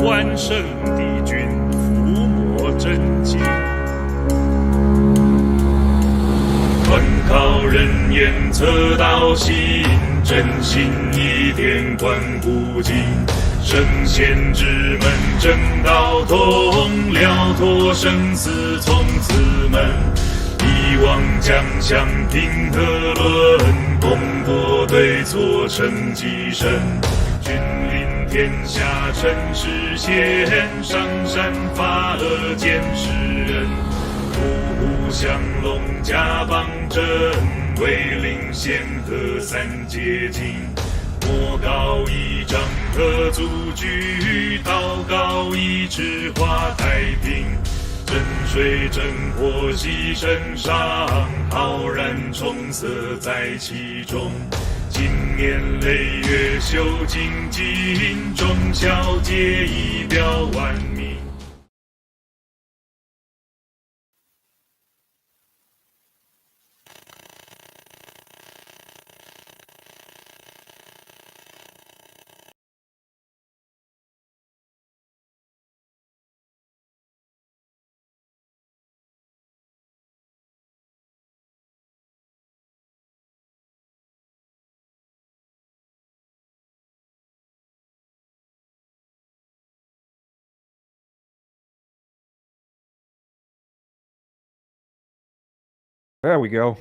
万圣帝君伏魔真经。团靠人言测道心，真心一点观不尽。圣贤之门正道通，了脱生死从此门。一往将相平和论，功过对错成己身。君临天下尘世间，上善发恶见世人。虎虎相龙家邦正，威灵显赫三界经。魔高一丈可足举，道高一尺化太平。真水真火系身上，浩然重色在其中。经年累月修精进，忠孝节义表万民。There we go.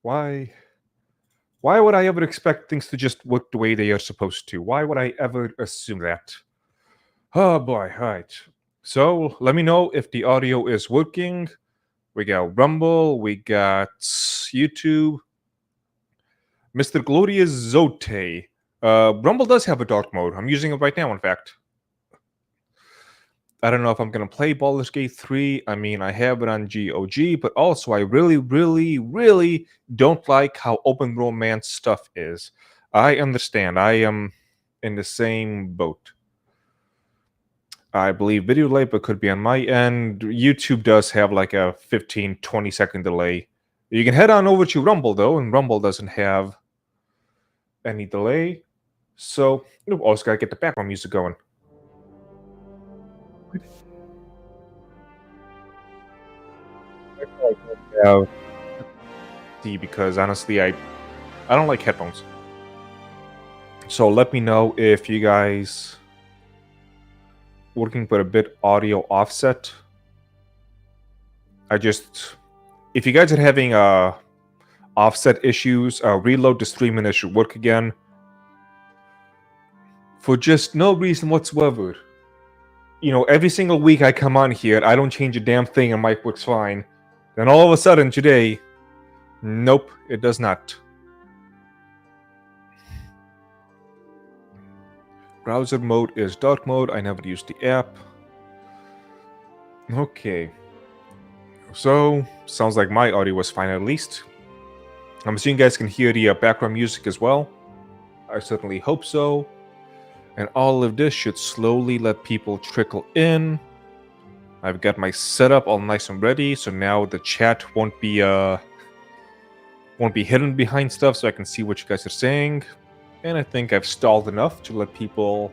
Why would I ever expect things to just work the way they are supposed to? Why would I ever assume that? Oh boy, alright. So let me know if the audio is working. We got Rumble, we got YouTube. Mr. Glorious Zote. Rumble does have a dark mode. I'm using it right now, in fact. I don't know if I'm going to play Baldur's Gate 3. I mean, I have it on GOG, but also I really don't like how open romance stuff is. I understand. I am in the same boat. I believe video delay, but could be on my end. YouTube does have like a 15-20 second delay. You can head on over to Rumble, though, and Rumble doesn't have any delay. So, also got to get the background music going. Because honestly, I don't like headphones. So let me know if you guys working with a bit audio offset. If you guys are having offset issues, reload the stream and it should work again. For just no reason whatsoever. You know, every single week I come on here, I don't change a damn thing and mic works fine. Then all of a sudden today, nope, it does not. Browser mode is dark mode. I never used the app. Okay. So, sounds like my audio was fine at least. I'm assuming you guys can hear the background music as well. I certainly hope so. And all of this should slowly let people trickle in. I've got my setup all nice and ready, so now the chat won't be hidden behind stuff, so I can see what you guys are saying. And I think I've stalled enough to let people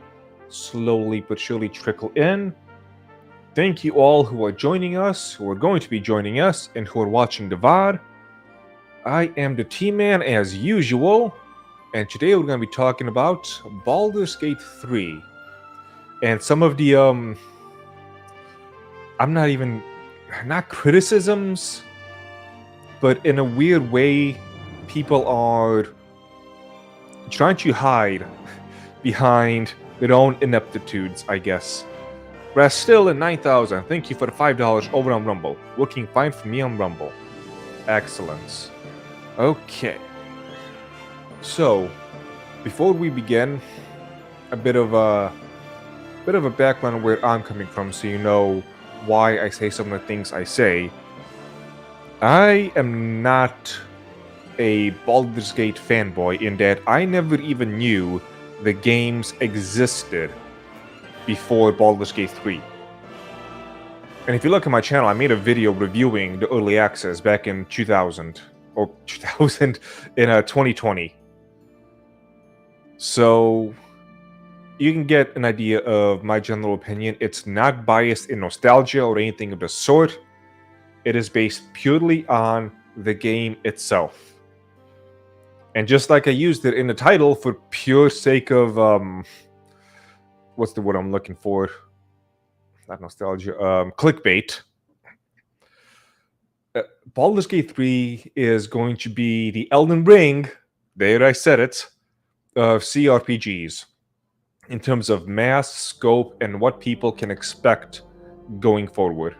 slowly but surely trickle in. Thank you all who are joining us, who are going to be joining us, and who are watching the VOD. I am the T-Man as usual, and today we're going to be talking about Baldur's Gate 3. And some of the, not criticisms, but in a weird way, people are trying to hide behind their own ineptitudes, I guess. Rest still at 9,000. Thank you for the $5 over on Rumble. Working fine for me on Rumble. Excellent. Okay. So, before we begin, a bit of a background where I'm coming from, so you know why I say some of the things I say. I am not a Baldur's Gate fanboy in that I never even knew the games existed before Baldur's Gate 3. And if you look at my channel, I made a video reviewing the early access back in 2000 in 2020. So you can get an idea of my general opinion. It's not biased in nostalgia or anything of the sort. It is based purely on the game itself. And just like I used it in the title for pure sake of what's the word I'm looking for? Not nostalgia, clickbait. Baldur's Gate 3 is going to be the Elden Ring, there I said it, of CRPGs in terms of mass, scope, and what people can expect going forward.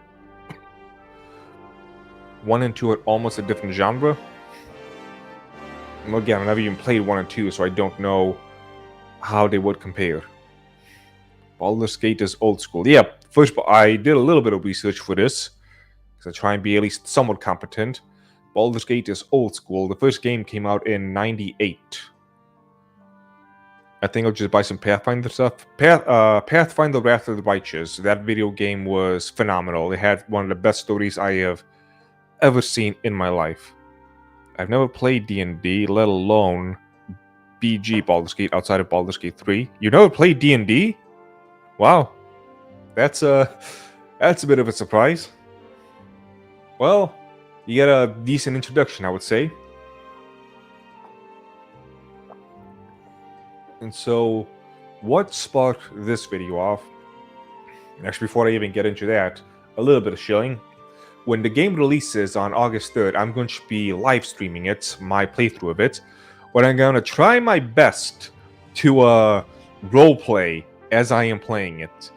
1 and 2 are almost a different genre. Again, I've never even played 1 and 2, so I don't know how they would compare. Baldur's Gate is old school. Yeah, first of all, I did a little bit of research for this, because I try and be at least somewhat competent. Baldur's Gate is old school. The first game came out in 98. I think I'll just buy some Pathfinder stuff. Pathfinder Wrath of the Righteous. That video game was phenomenal. It had one of the best stories I have ever seen in my life. I've never played D&D, let alone BG Baldur's Gate outside of Baldur's Gate 3. You never played D&D? Wow. That's a bit of a surprise. Well, you get a decent introduction, I would say. And so, what sparked this video off? Actually, before I even get into that, a little bit of shilling. When the game releases on August 3rd, I'm going to be live streaming it, my playthrough of it, where I'm going to try my best to roleplay as I am playing it.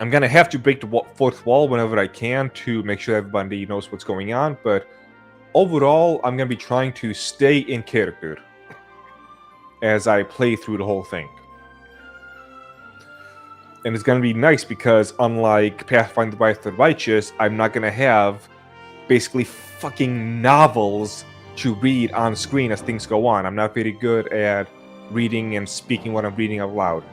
I'm going to have to break the fourth wall whenever I can to make sure everybody knows what's going on, but overall, I'm going to be trying to stay in character as I play through the whole thing. And it's going to be nice because unlike Pathfinder Wrath of the Righteous, I'm not going to have basically fucking novels to read on screen as things go on. I'm not very good at reading and speaking what I'm reading out loud.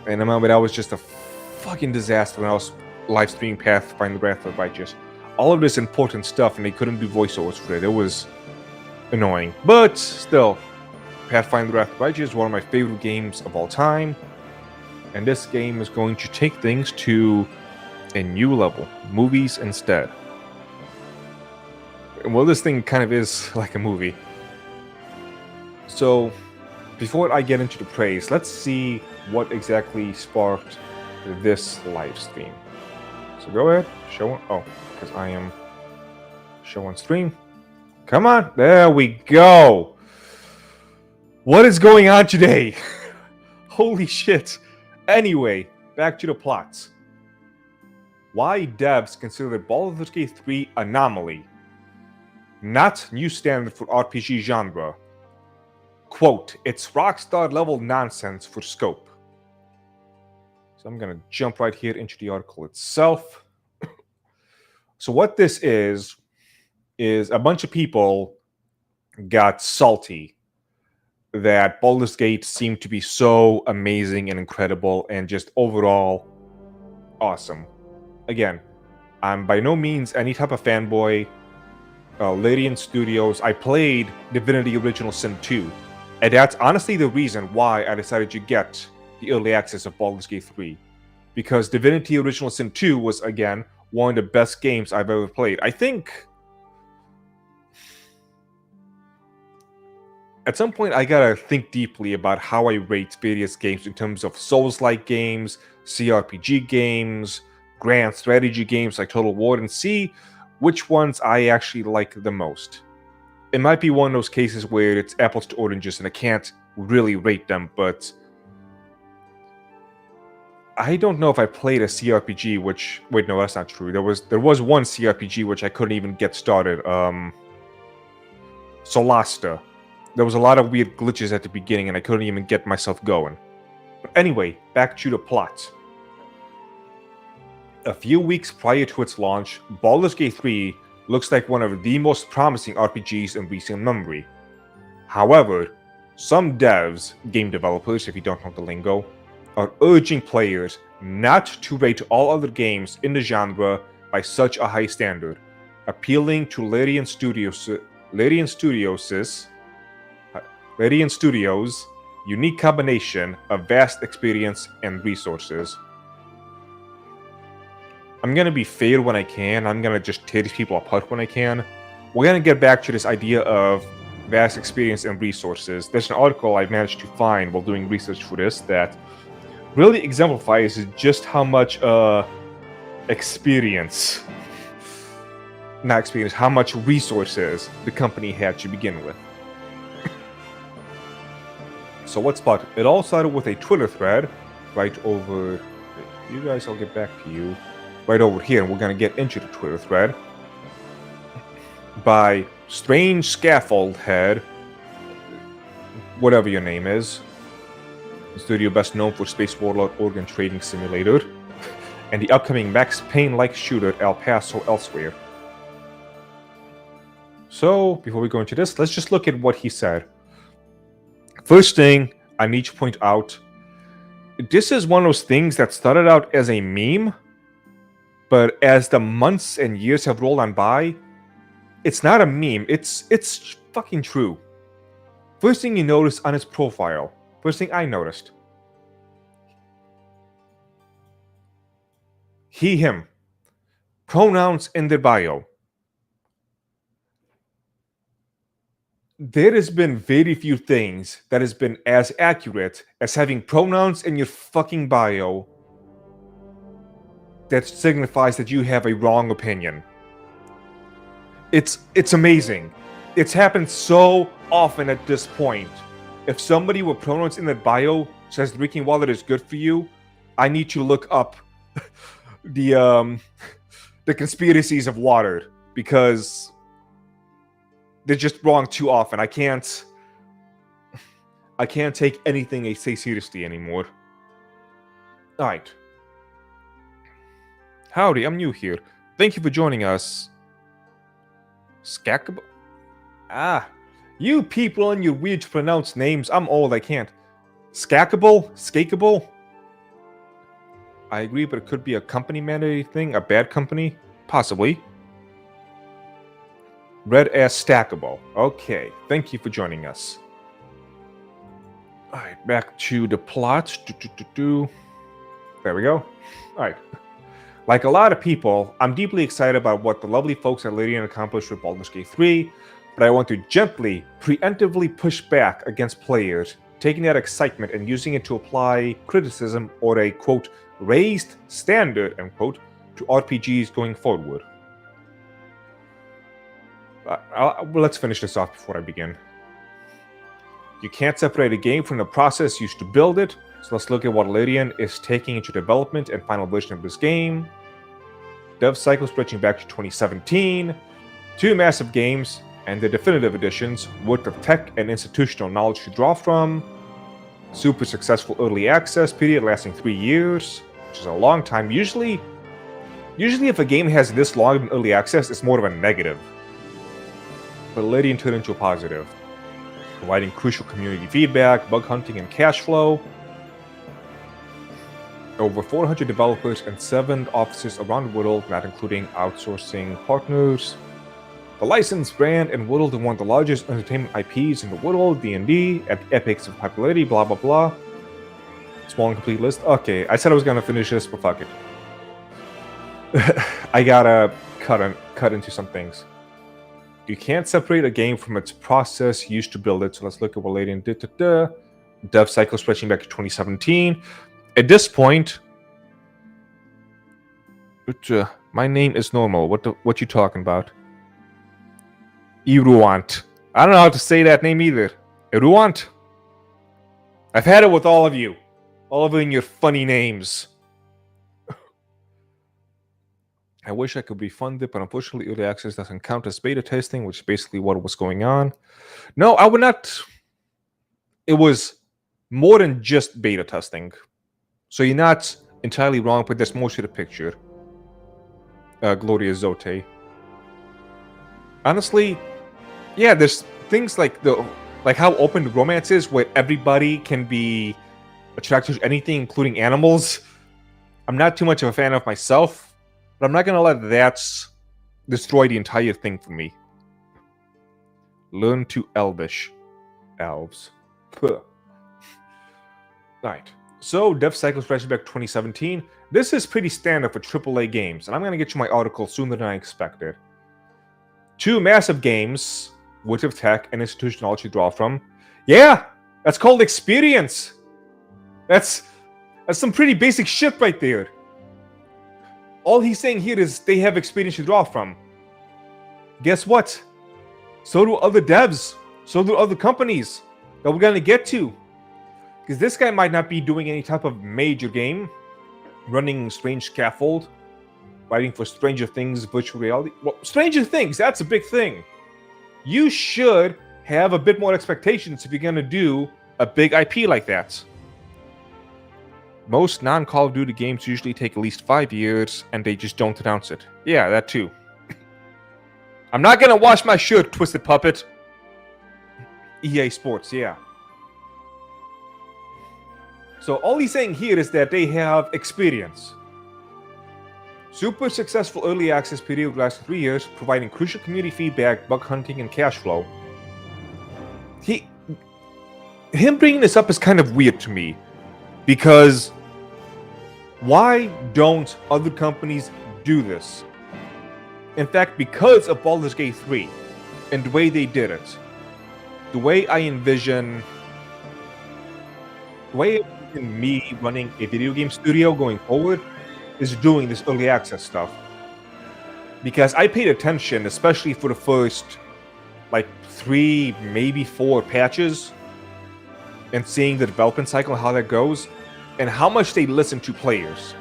And I remember that was just a fucking disaster when I was live streaming Pathfinder Wrath of the Righteous. All of this important stuff and they couldn't do voiceovers for it. It was annoying. But still, Pathfinder Wrath of the Righteous is one of my favorite games of all time. And this game is going to take things to a new level. Movies instead. Well, this thing kind of is like a movie. So, before I get into the praise, let's see what exactly sparked this live stream. So go ahead, show. Oh, because I am show on stream. Come on, there we go. What is going on today? Holy shit. Anyway, back to the plots. Why devs consider Baldur's Gate 3 Anomaly, not new standard for RPG genre. Quote, it's rockstar level nonsense for scope. So I'm gonna jump right here into the article itself. So what this is a bunch of people got salty that Baldur's Gate seemed to be so amazing and incredible and just overall awesome. Again, I'm by no means any type of fanboy. Larian Studios, I played Divinity Original Sin 2, and that's honestly the reason why I decided to get the early access of Baldur's Gate 3. Because Divinity Original Sin 2 was, again, one of the best games I've ever played. I think at some point, I gotta think deeply about how I rate various games in terms of Souls-like games, CRPG games, grand strategy games like Total War, and see which ones I actually like the most. It might be one of those cases where it's apples to oranges and I can't really rate them, but I don't know if I played a CRPG which... Wait, no, that's not true. There was one CRPG which I couldn't even get started. Solasta. There was a lot of weird glitches at the beginning and I couldn't even get myself going. But anyway, back to the plot. A few weeks prior to its launch, Baldur's Gate 3 looks like one of the most promising RPGs in recent memory. However, some devs, game developers if you don't know the lingo, are urging players not to rate all other games in the genre by such a high standard, appealing to Larian Studios' unique combination of vast experience and resources. I'm gonna be fair when I can. I'm gonna just tear these people apart when I can. We're gonna get back to this idea of vast experience and resources. There's an article I managed to find while doing research for this that really exemplifies just how much experience, not experience, how much resources the company had to begin with. So what spot? It all started with a Twitter thread right over. You guys, I'll get back to you. Right over here, and we're gonna get into the Twitter thread by Strange Scaffold Head, whatever your name is. Studio best known for Space Warlord Organ Trading Simulator and the upcoming Max Payne-like shooter El Paso Elsewhere. So, before we go into this, let's just look at what he said. First thing I need to point out, this is one of those things that started out as a meme, but as the months and years have rolled on by, it's not a meme, it's fucking true. First thing you notice on his profile, first thing I noticed, he, him, pronouns in their bio. There has been very few things that has been as accurate as having pronouns in your fucking bio that signifies that you have a wrong opinion. It's amazing. It's happened so often at this point. If somebody with pronouns in their bio says drinking water is good for you, I need to look up the conspiracies of water, because they're just wrong too often. I can't take anything they say seriously anymore. Alright. Howdy, I'm new here. Thank you for joining us. Skackable? Ah, you people and your weird to pronounce names. I'm old, I can't. Skackable? Skakeable? I agree, but it could be a company mandated thing, a bad company? Possibly. Red as stackable. Okay, thank you for joining us. Alright, back to the plot. There we go. Alright. Like a lot of people, I'm deeply excited about what the lovely folks at Lyrian accomplished with Baldur's Gate 3, but I want to gently, preemptively push back against players taking that excitement and using it to apply criticism or a, quote, raised standard, end quote, to RPGs going forward. Well, let's finish this off before I begin. You can't separate a game from the process used to build it, so let's look at what Lyrian is taking into development and final version of this game. Dev cycle stretching back to 2017, 2 massive games, and the definitive editions worth of tech and institutional knowledge to draw from. Super successful early access period lasting 3 years, which is a long time. Usually if a game has this long in early access, it's more of a negative. But Lyrian turned into a positive, providing crucial community feedback, bug hunting, and cash flow. Over 400 developers and 7 offices around the world, not including outsourcing partners. The licensed brand and world of one of the largest entertainment IPs in the world, D&D, at epics of popularity, blah blah blah. Small and complete list. Okay, I said I was gonna finish this, but fuck it. I gotta cut into some things. You can't separate a game from its process used to build it, so let's look at what Lyrian did. Dev cycle stretching back to 2017. At this point, my name is normal. What you talking about? Iruant. I don't know how to say that name either. Iruant. I've had it with all of you and your funny names. I wish I could refund it, but unfortunately, early access doesn't count as beta testing, which is basically what was going on. No, I would not. It was more than just beta testing. So you're not entirely wrong, but there's more to the picture. Gloria Zote. Honestly, yeah, there's things like how open the romance is, where everybody can be attracted to anything, including animals. I'm not too much of a fan of myself, but I'm not gonna let that destroy the entire thing for me. Learn to Elvish. Elves. Puh. Right. So, Dev Cycle's Flashback 2017. This is pretty standard for AAA games, and I'm going to get you my article sooner than I expected. 2 massive games, Woods of Tech and Institutional knowledge to draw from. Yeah, that's called experience. That's some pretty basic shit right there. All he's saying here is they have experience to draw from. Guess what? So do other devs. So do other companies that we're going to get to. Because this guy might not be doing any type of major game, running Strange Scaffold, writing for Stranger Things virtual reality. Well, Stranger Things, that's a big thing. You should have a bit more expectations if you're going to do a big IP like that. Most non-Call of Duty games usually take at least 5 years, and they just don't announce it. Yeah, that too. I'm not going to wash my shirt, Twisted Puppet. EA Sports, yeah. So all he's saying here is that they have experience. Super successful early access period lasted 3 years, providing crucial community feedback, bug hunting, and cash flow. Him bringing this up is kind of weird to me, because why don't other companies do this? In fact, because of Baldur's Gate 3 and the way they did it, the way I envision me running a video game studio going forward is doing this early access stuff. Because I paid attention, especially for the first, 3, maybe 4 patches, and seeing the development cycle, how that goes, and how much they listen to players.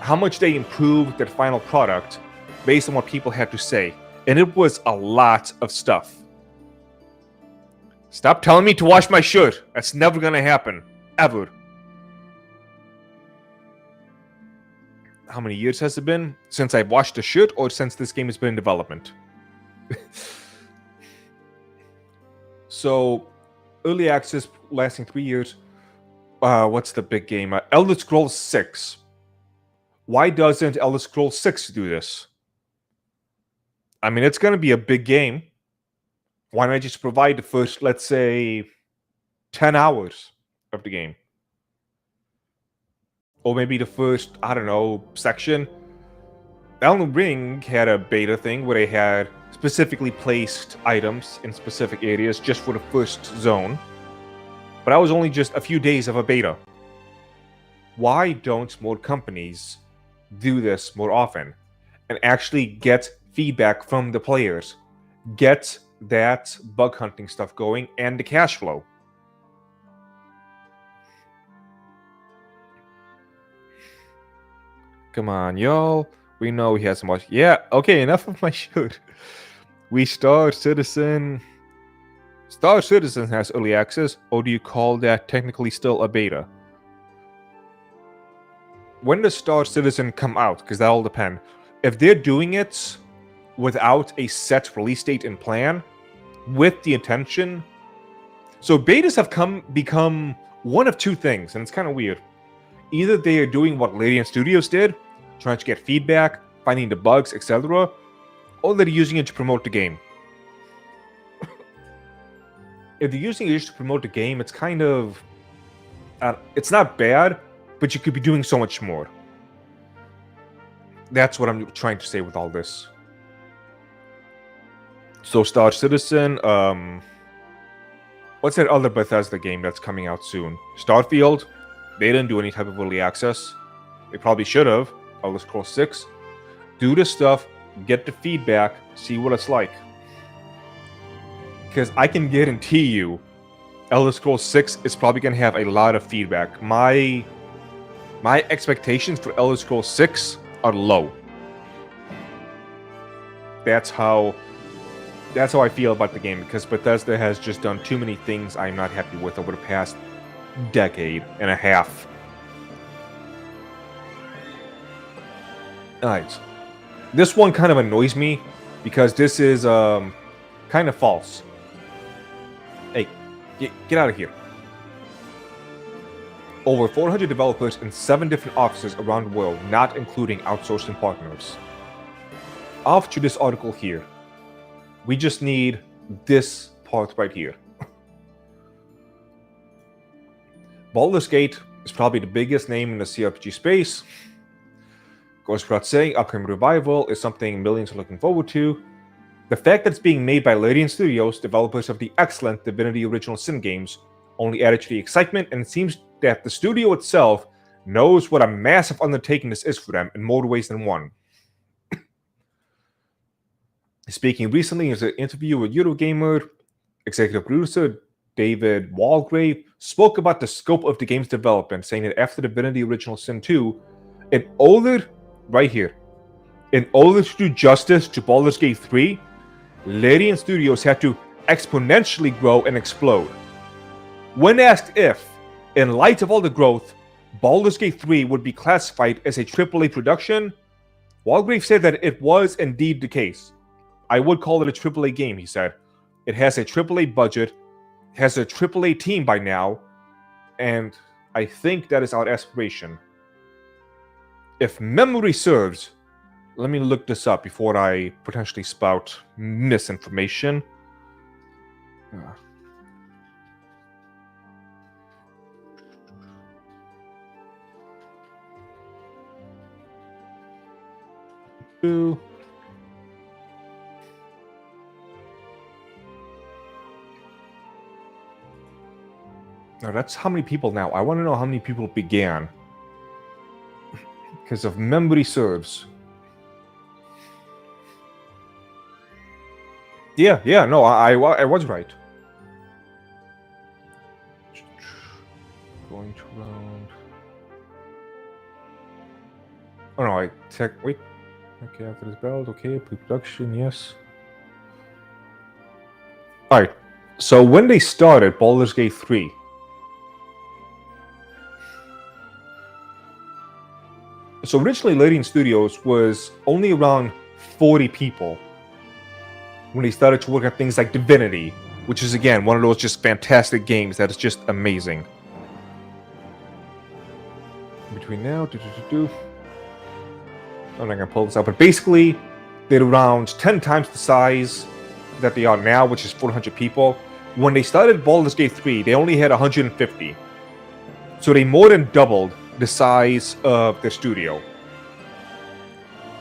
How much they improved their final product based on what people had to say. And it was a lot of stuff. Stop telling me to wash my shirt. That's never gonna happen. Ever. How many years has it been since I washed the shirt, or since this game has been in development? So, early access lasting 3 years. What's the big game? Elder Scrolls 6. Why doesn't Elder Scrolls 6 do this? I mean, it's going to be a big game. Why not just provide the first, let's say, 10 hours of the game? Or maybe the first, I don't know, section. Elden Ring had a beta thing where they had specifically placed items in specific areas just for the first zone. But that was only just a few days of a beta. Why don't more companies do this more often and actually get feedback from the players? Get that bug hunting stuff going and the cash flow. Come on, y'all. We know he has so much. Yeah, okay, enough of my shirt. Star Citizen has early access, or do you call that technically still a beta? When does Star Citizen come out? Because that all depends. If they're doing it without a set release date in plan, with the intention... So betas have become one of two things, and it's kind of weird. Either they are doing what Larian Studios did, trying to get feedback, finding the bugs, etc., or they're using it to promote the game. If they're using it to promote the game, it's kind of... it's not bad, but you could be doing so much more. That's what I'm trying to say with all this. So Star Citizen, what's that other Bethesda game that's coming out soon? Starfield? They didn't do any type of early access. They probably should have. Elder Scrolls 6. Do the stuff, get the feedback, see what it's like. Because I can guarantee you, Elder Scrolls 6 is probably going to have a lot of feedback. My expectations for Elder Scrolls 6 are low. That's how I feel about the game, because Bethesda has just done too many things I'm not happy with over the past decade and a half. Alright. This one kind of annoys me, because this is kind of false. Hey, get out of here. Over 400 developers in 7 different offices around the world, not including outsourcing partners. Off to this article here. We just need this part right here. Baldur's Gate is probably the biggest name in the CRPG space. Goes without saying, upcoming revival is something millions are looking forward to. The fact that it's being made by Larian Studios, developers of the excellent Divinity Original Sin games, only added to the excitement, and it seems that the studio itself knows what a massive undertaking this is for them in more ways than one. Speaking recently in an interview with Eurogamer, executive producer David Walgrave spoke about the scope of the game's development, saying that after Divinity Original Sin 2, in order to do justice to Baldur's Gate 3, Larian Studios had to exponentially grow and explode. When asked if, in light of all the growth, Baldur's Gate 3 would be classified as a AAA production, Walgrave said that it was indeed the case. I would call it a AAA game, he said. It has a AAA budget, has a AAA team by now, and I think that is our aspiration. If memory serves, let me look this up before I potentially spout misinformation. No, that's how many people now. I want to know how many people began. Because if memory serves. Yeah, no, I was right. Going to round. Oh no, wait. Okay, after this build, okay, pre-production, yes. Alright, so when they started Baldur's Gate 3, so originally Larian Studios was only around 40 people when they started to work on things like Divinity, which is again one of those just fantastic games that is just amazing. Between now, I'm not gonna pull this out, but basically they're around 10 times the size that they are now, which is 400 people. When they started Baldur's Gate 3, they only had 150. So they more than doubled the size of their studio.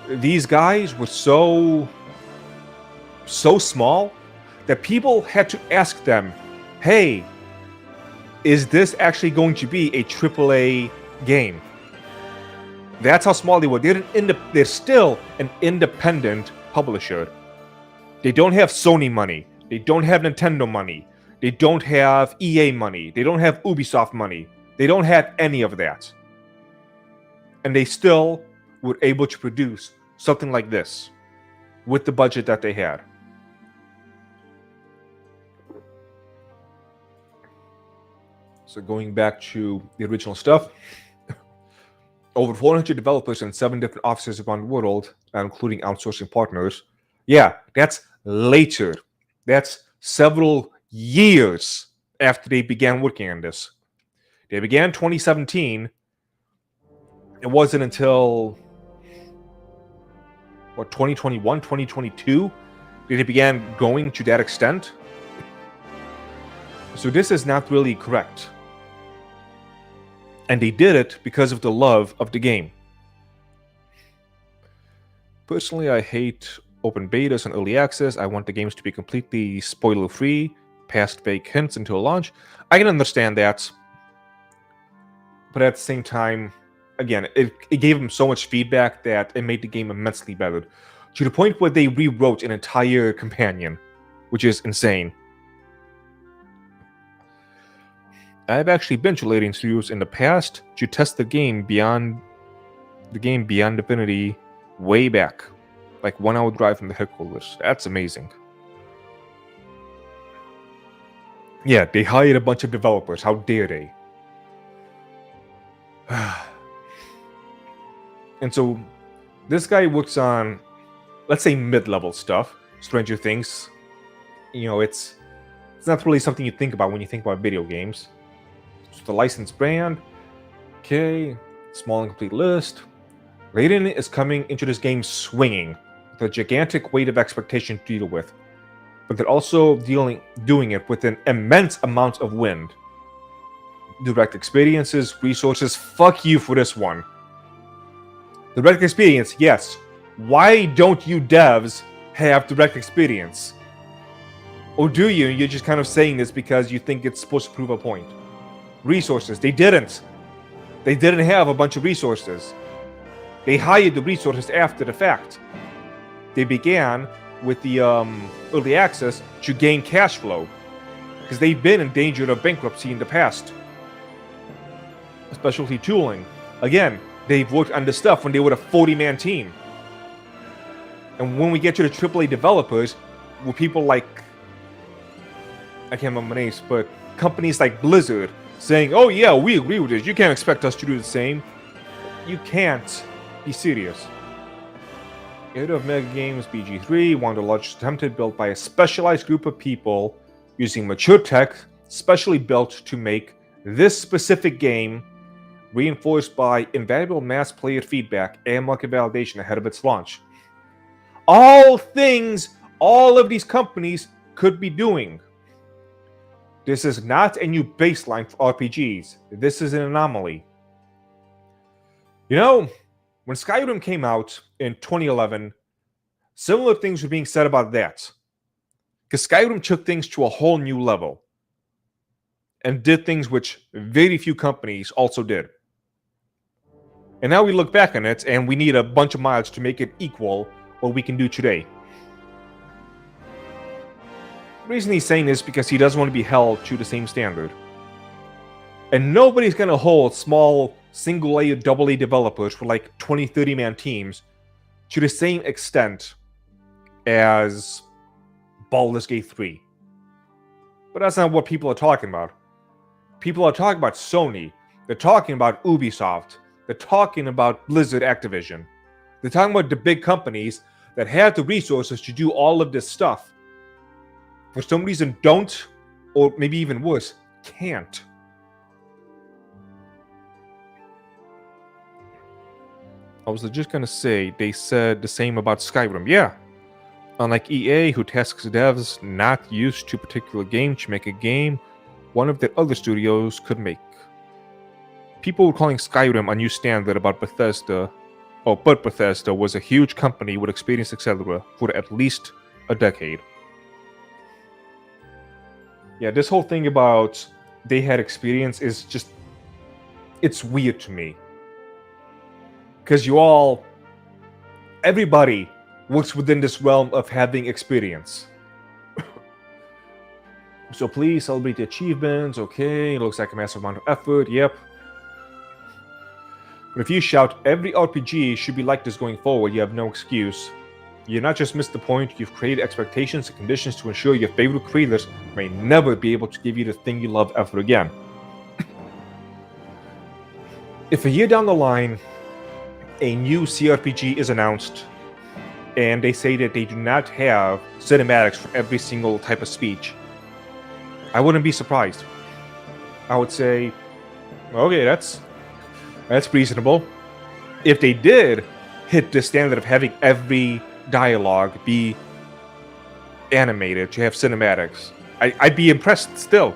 These guys were so small that people had to ask them, hey, is this actually going to be a AAA game? That's how small they were. They're still an independent publisher. They don't have Sony money. They don't have Nintendo money. They don't have EA money. They don't have Ubisoft money. They don't have any of that. And they still were able to produce something like this with the budget that they had. So going back to the original stuff, over 400 developers and 7 different offices around the world, including outsourcing partners. Yeah, that's later. That's several years after they began working on this. They began 2017. It wasn't until 2021, 2022 that they began going to that extent. So this is not really correct. And they did it because of the love of the game. Personally, I hate open betas and early access. I want the games to be completely spoiler-free, past vague hints until launch. I can understand that. But at the same time, again, it gave them so much feedback that it made the game immensely better. To the point where they rewrote an entire companion, which is insane. I've actually been to Larian Studios in the past to test the game beyond Divinity way back. Like 1 hour drive from the headquarters. That's amazing. Yeah, they hired a bunch of developers. How dare they? And so this guy works on, let's say, mid-level stuff. Stranger Things. You know, it's not really something you think about when you think about video games. So the licensed brand. Okay. Small and complete list. Larian is coming into this game swinging with a gigantic weight of expectation to deal with. But they're also doing it with an immense amount of wind. direct experiences, resources. Fuck you for this one. Direct experience, yes. Why don't you devs have direct experience? Or do you? You're just kind of saying this because you think it's supposed to prove a point. Resources, they didn't. They didn't have a bunch of resources. They hired the resources after the fact. They began with the early access to gain cash flow, because they've been in danger of bankruptcy in the past. Specialty tooling. Again, they've worked on this stuff when they were a 40-man team. And when we get to the AAA developers, with people like, I can't remember names, but companies like Blizzard saying, oh yeah, we agree with this, you can't expect us to do the same. You can't be serious. Era of Mega Games BG3, one of the largest attempted, built by a specialized group of people using mature tech, specially built to make this specific game, reinforced by invaluable mass player feedback and market validation ahead of its launch. All things all of these companies could be doing. This is not a new baseline for RPGs. This is an anomaly. You know, when Skyrim came out in 2011, similar things were being said about that. Because Skyrim took things to a whole new level. And did things which very few companies also did. And now we look back on it, and we need a bunch of mods to make it equal what we can do today. The reason he's saying this is because he doesn't want to be held to the same standard. And nobody's going to hold small single-A or double-A developers for like 20, 30-man teams to the same extent as Baldur's Gate 3. But that's not what people are talking about. People are talking about Sony. They're talking about Ubisoft. They're talking about Blizzard Activision. They're talking about the big companies that have the resources to do all of this stuff. For some reason don't, or maybe even worse, can't. I was just gonna say, they said the same about Skyrim. Yeah. Unlike EA, who tasks devs not used to a particular game to make a game one of their other studios could make. People were calling Skyrim a new standard about Bethesda. Oh, but Bethesda was a huge company with experience, etc. for at least a decade. Yeah, this whole thing about they had experience is just... it's weird to me. Because everybody works within this realm of having experience. So please celebrate the achievements, okay, it looks like a massive amount of effort, yep. But if you shout, every RPG should be like this going forward, you have no excuse. You not just missed the point, you've created expectations and conditions to ensure your favorite creators may never be able to give you the thing you love ever again. If a year down the line, a new CRPG is announced, and they say that they do not have cinematics for every single type of speech, I wouldn't be surprised. I would say, okay, that's reasonable. If they did hit the standard of having every dialogue be animated, to have cinematics, I'd be impressed still.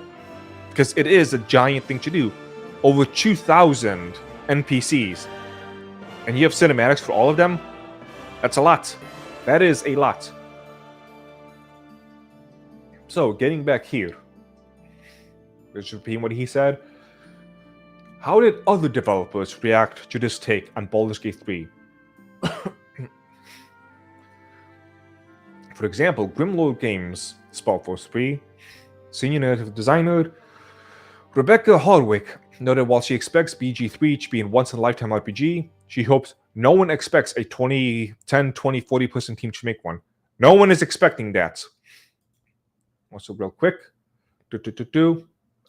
Because it is a giant thing to do. Over 2,000 NPCs. And you have cinematics for all of them? That's a lot. That is a lot. So, getting back here. Let's repeat what he said. How did other developers react to this take on Baldur's Gate 3? For example, Grimlord Games, Spellforce 3, senior narrative designer Rebecca Hardwick noted while she expects BG3 to be a once-in-a-lifetime RPG, she hopes no one expects a 10, 20, 40-person team to make one. No one is expecting that. Also, real quick.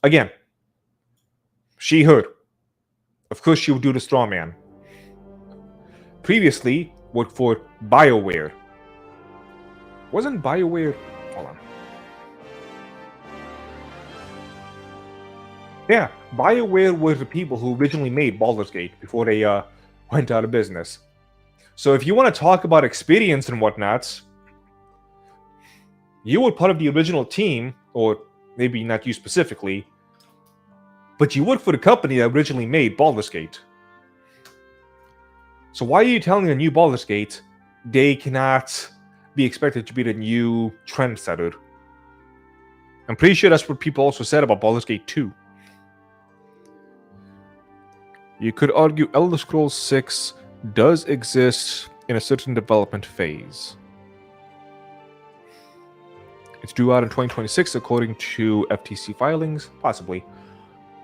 Again, she heard. Of course, she would do the straw man. Previously, worked for BioWare. Wasn't BioWare... Hold on. Yeah, BioWare were the people who originally made Baldur's Gate before they went out of business. So if you want to talk about experience and whatnot, you were part of the original team, or maybe not you specifically, But you work for the company that originally made Baldur's Gate. So why are you telling the new Baldur's Gate they cannot be expected to be the new trendsetter? I'm pretty sure that's what people also said about Baldur's Gate 2. You could argue Elder Scrolls 6 does exist in a certain development phase. It's due out in 2026 according to FTC filings, possibly.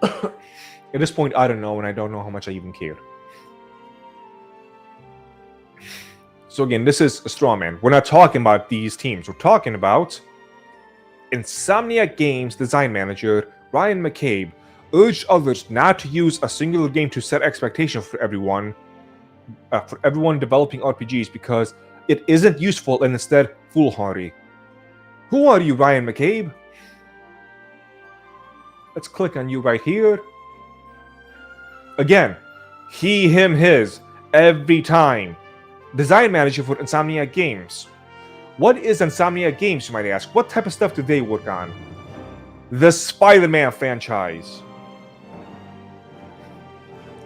At this point, I don't know, and I don't know how much I even care. So again, this is a straw man. We're not talking about these teams. We're talking about Insomniac Games design manager Ryan McCabe urged others not to use a singular game to set expectations for everyone developing RPGs because it isn't useful and instead foolhardy. Who are you, Ryan McCabe? Let's click on you right here. Again, he, him, his, every time. Design manager for Insomniac Games. What is Insomniac Games, you might ask? What type of stuff do they work on? The Spider-Man franchise.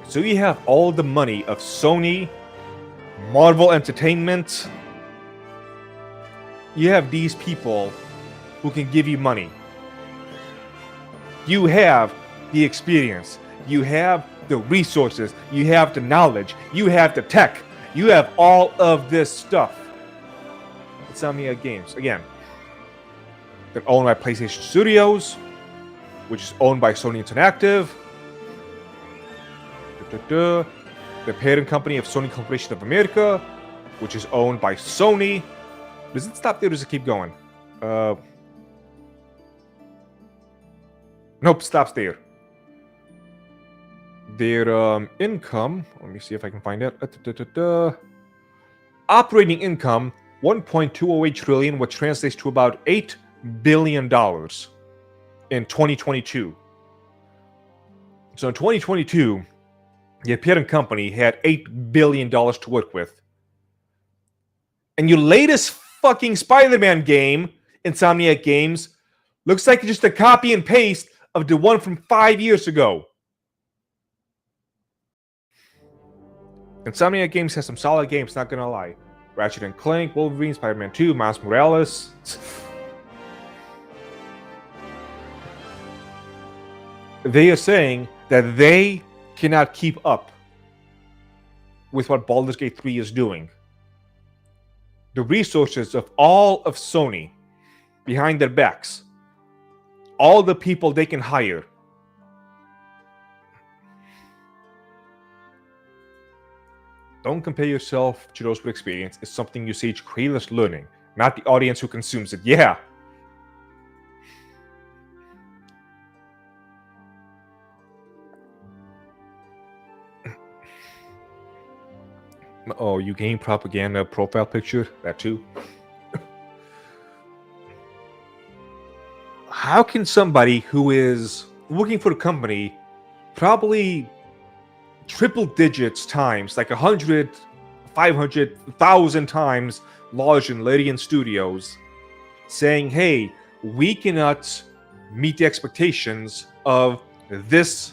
So you have all the money of Sony, Marvel Entertainment. You have these people who can give you money. You have the experience. You have the resources. You have the knowledge. You have the tech. You have all of this stuff. Insomniac Games. Again, they're owned by PlayStation Studios, which is owned by Sony Interactive. The parent company of Sony Corporation of America, which is owned by Sony. Does it stop there or does it keep going? Nope, stops there. Their income, let me see if I can find it. Operating income, 1.208 trillion, which translates to about $8 billion in 2022. So in 2022, the parent company had $8 billion to work with. And your latest fucking Spider-Man game, Insomniac Games, looks like just a copy and paste of the one from 5 years ago. Insomniac Games has some solid games, not gonna lie. Ratchet & Clank, Wolverine, Spider-Man 2, Miles Morales. They are saying that they cannot keep up with what Baldur's Gate 3 is doing. The resources of all of Sony behind their backs, all the people they can hire, don't compare yourself to those with experience. It's something you see to creators learning, not the audience who consumes it. Yeah. Oh, you game propaganda profile picture? That too? How can somebody who is working for a company probably triple digits times, like 100, 500, 1,000 times larger than Larian Studios, saying, hey, we cannot meet the expectations of this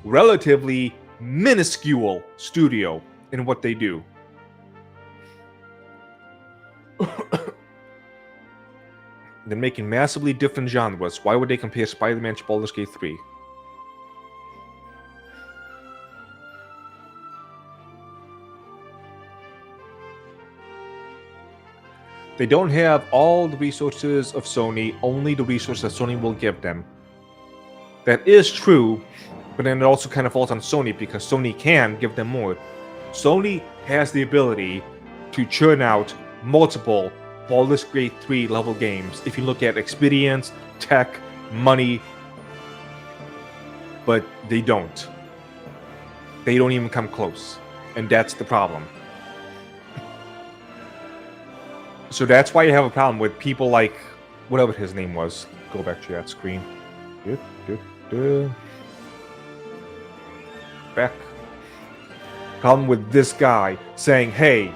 relatively minuscule studio in what they do? They're making massively different genres. Why would they compare Spider-Man to Baldur's Gate 3? They don't have all the resources of Sony, only the resources that Sony will give them. That is true, but then it also kind of falls on Sony because Sony can give them more. Sony has the ability to churn out multiple Baldur's Gate 3 level games if you look at experience, tech, money, but they don't. They don't even come close, and that's the problem. So that's why you have a problem with people like whatever his name was. Go back to that screen. Back. Problem with this guy saying, hey,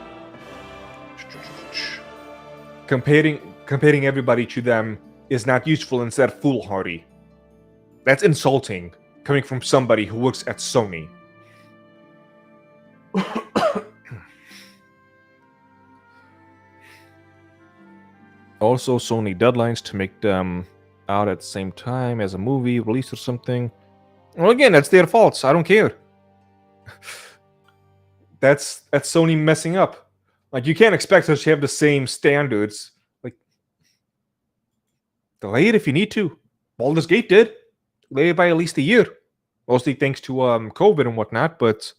comparing everybody to them is not useful, instead foolhardy. That's insulting. coming from somebody who works at Sony. Also, Sony deadlines to make them out at the same time as a movie release or something. Well, again, that's their faults. I don't care. That's Sony messing up. Like, you can't expect us to have the same standards. Like, delay it if you need to. Baldur's Gate did. Delay it by at least a year. Mostly thanks to COVID and whatnot, but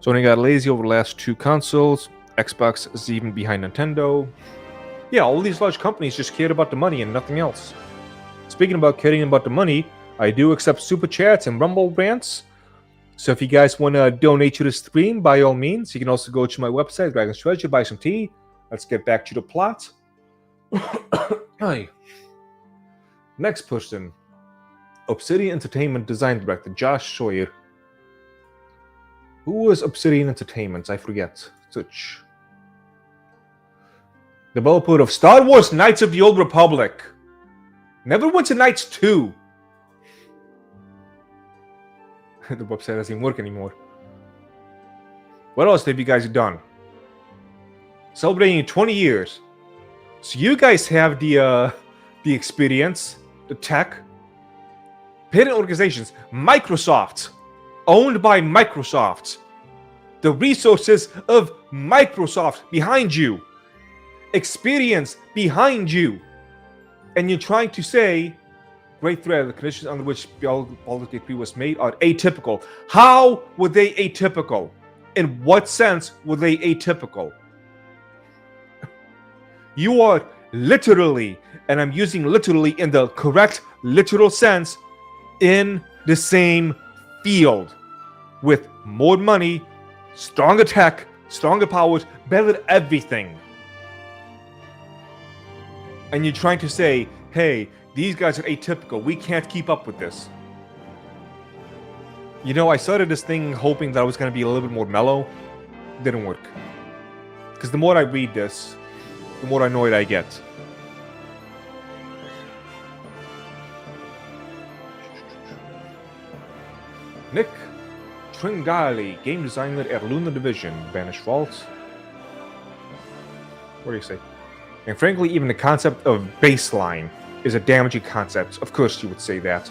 Sony got lazy over the last 2 consoles. Xbox is even behind Nintendo. Yeah, all these large companies just cared about the money and nothing else. Speaking about caring about the money, I do accept super chats and Rumble rants. So if you guys want to donate to the stream, by all means, you can also go to my website, Dragon's Treasure, buy some tea. Let's get back to the plot. Hi. Next person. Obsidian Entertainment Design Director, Josh Sawyer. Who was Obsidian Entertainment? I forget. Such. Developer of Star Wars Knights of the Old Republic. Never went to Knights 2. The website doesn't even work anymore. What else have you guys done? Celebrating 20 years. So you guys have the experience, the tech. Parent organizations, Microsoft. Owned by Microsoft. The resources of Microsoft behind you. Experience behind you. And you're trying to say, great thread, the conditions under which Baldur's Gate 3 was made are atypical. How were they atypical? In what sense were they atypical? You are literally, and I'm using literally in the correct literal sense, in the same field. With more money, stronger tech, stronger powers, better everything. And you're trying to say, hey, these guys are atypical. We can't keep up with this. You know, I started this thing hoping that I was going to be a little bit more mellow. Didn't work. Because the more I read this, the more annoyed I get. Nick Tringali, game designer at Lunar Division, Banished Vault. What do you say? And frankly, even the concept of baseline is a damaging concept. Of course you would say that.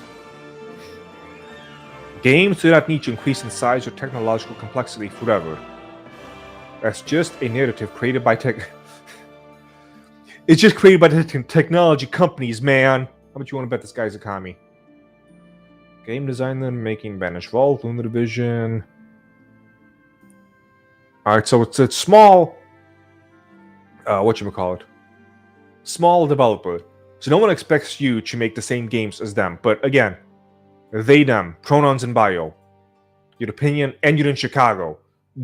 Games do not need to increase in size or technological complexity forever. That's just a narrative created by tech. It's just created by the technology companies, man. How much you want to bet this guy's economy? Game designer making Banished Vault, Lunar Division. Alright, so it's a small... whatchamacallit? Small developer. So no one expects you to make the same games as them. But again, they, them, pronouns in bio. Your opinion, and you're in Chicago.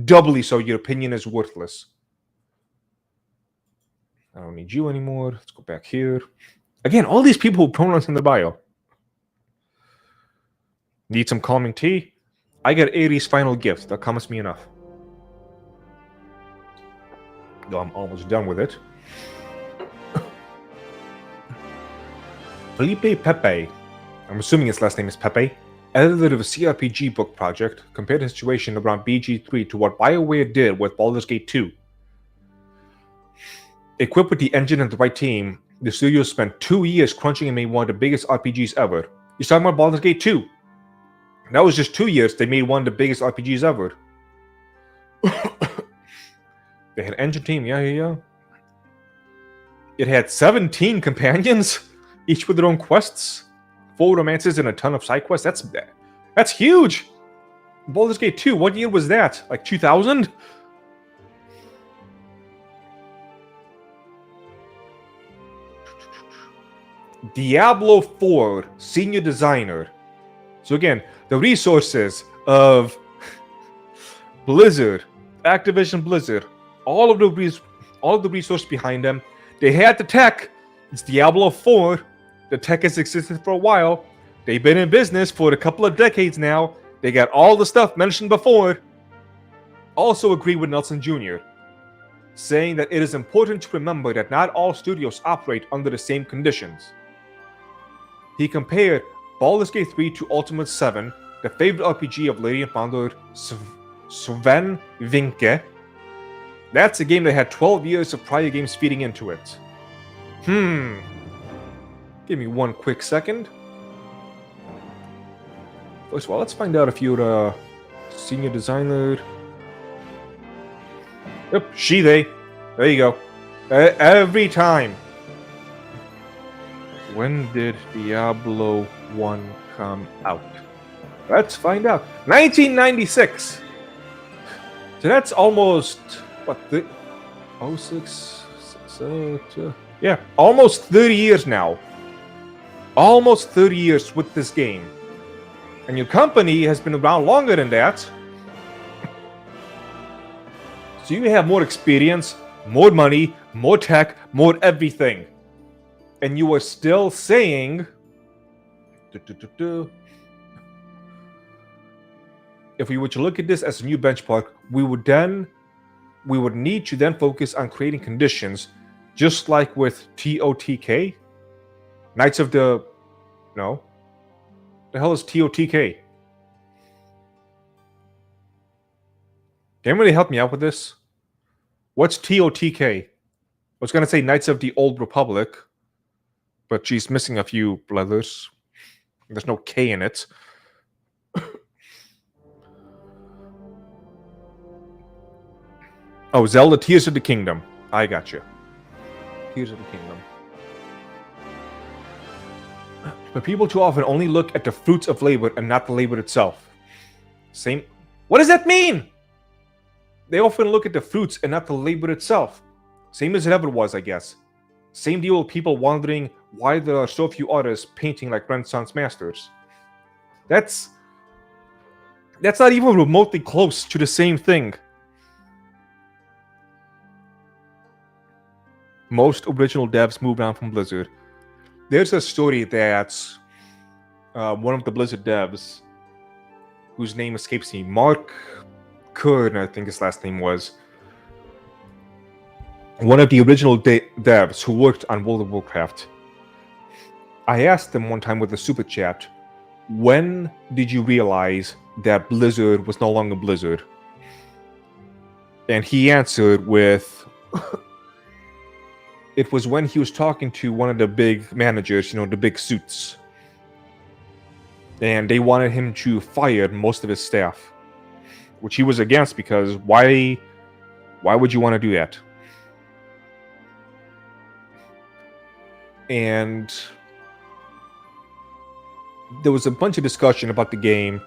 Doubly so, your opinion is worthless. I don't need you anymore. Let's go back here. Again, all these people with pronouns in the bio. Need some calming tea? I got Ares' final gift. That comes me enough. Though I'm almost done with it. Felipe Pepe, I'm assuming his last name is Pepe, editor of a CRPG book project, compared the situation around BG3 to what BioWare did with Baldur's Gate 2. Equipped with the engine and the right team, the studio spent 2 years crunching and made one of the biggest RPGs ever. You're talking about Baldur's Gate 2. That was just 2 years, they made one of the biggest RPGs ever. They had an engine team, yeah. It had 17 companions, each with their own quests, 4 romances and a ton of side quests. That's huge. Baldur's Gate 2, what year was that? Like 2000? Diablo 4 senior designer. So again, the resources of Blizzard, Activision Blizzard, all of the resources behind them. They had the tech. It's Diablo 4. The tech has existed for a while. They've been in business for a couple of decades now. They got all the stuff mentioned before. Also agree with Nelson Jr., saying that it is important to remember that not all studios operate under the same conditions. He compared Baldur's Gate 3 to Ultimate 7, the favorite RPG of lady and founder Sven Vinke. That's a game that had 12 years of prior games feeding into it. Give me one quick second. First of all, let's find out if you're a senior designer. Yep, she, they. There you go. Every time. When did Diablo 1 come out? Let's find out. 1996. So that's almost, what, 06? Yeah, almost 30 years now. Almost 30 years with this game. And your company has been around longer than that. So you have more experience, more money, more tech, more everything. And you are still saying... If we were to look at this as a new benchmark, we would need to then focus on creating conditions, just like with TOTK. Knights of the... No. The hell is TOTK? Can anybody help me out with this? What's TOTK? I was going to say Knights of the Old Republic, but she's missing a few letters. There's no K in it. Oh, Zelda Tears of the Kingdom. I got you. Tears of the Kingdom. But people too often only look at the fruits of labor and not the labor itself. Same. What does that mean? They often look at the fruits and not the labor itself. Same as it ever was, I guess. Same deal with people wondering why there are so few artists painting like Renaissance masters. That's not even remotely close to the same thing. Most original devs moved on from Blizzard. There's a story that one of the Blizzard devs, whose name escapes me, Mark Kern, I think his last name was, one of the original devs who worked on World of Warcraft. I asked him one time with a super chat, when did you realize that Blizzard was no longer Blizzard? And he answered with... It was when he was talking to one of the big managers, the big suits. And they wanted him to fire most of his staff. Which he was against, because why would you want to do that? And there was a bunch of discussion about the game,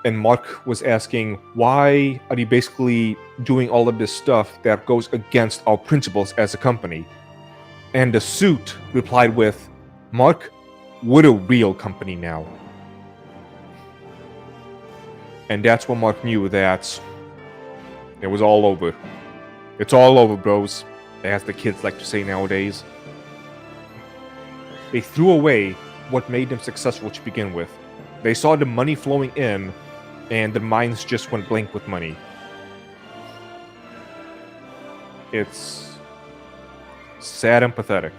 and Mark was asking, why are you basically doing all of this stuff that goes against our principles as a company? And the suit replied with, Mark, we're a real company now. And that's when Mark knew that it was all over. It's all over, bros, as the kids like to say nowadays. They threw away what made them successful to begin with. They saw the money flowing in, and their minds just went blank with money. It's sad and pathetic.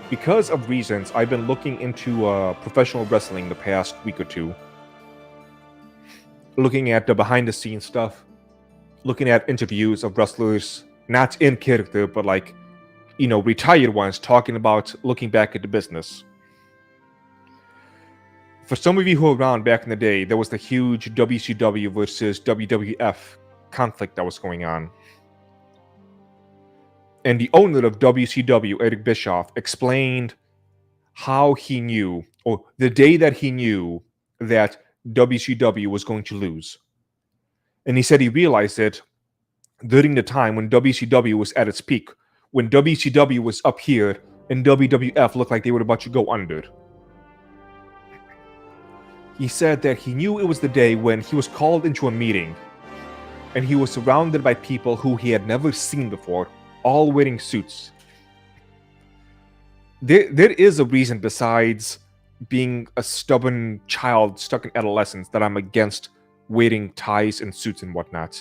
Because of reasons, I've been looking into professional wrestling the past week or two. Looking at the behind-the-scenes stuff. Looking at interviews of wrestlers, not in character, but retired ones talking about looking back at the business. For some of you who were around back in the day, there was the huge WCW versus WWF conflict that was going on. And the owner of WCW, Eric Bischoff, explained how he knew, or the day that he knew, that WCW was going to lose. And he said he realized it during the time when WCW was at its peak, when WCW was up here and WWF looked like they were about to go under. He said that he knew it was the day when he was called into a meeting and he was surrounded by people who he had never seen before, all wearing suits. There is a reason besides being a stubborn child stuck in adolescence that I'm against wearing ties and suits and whatnot.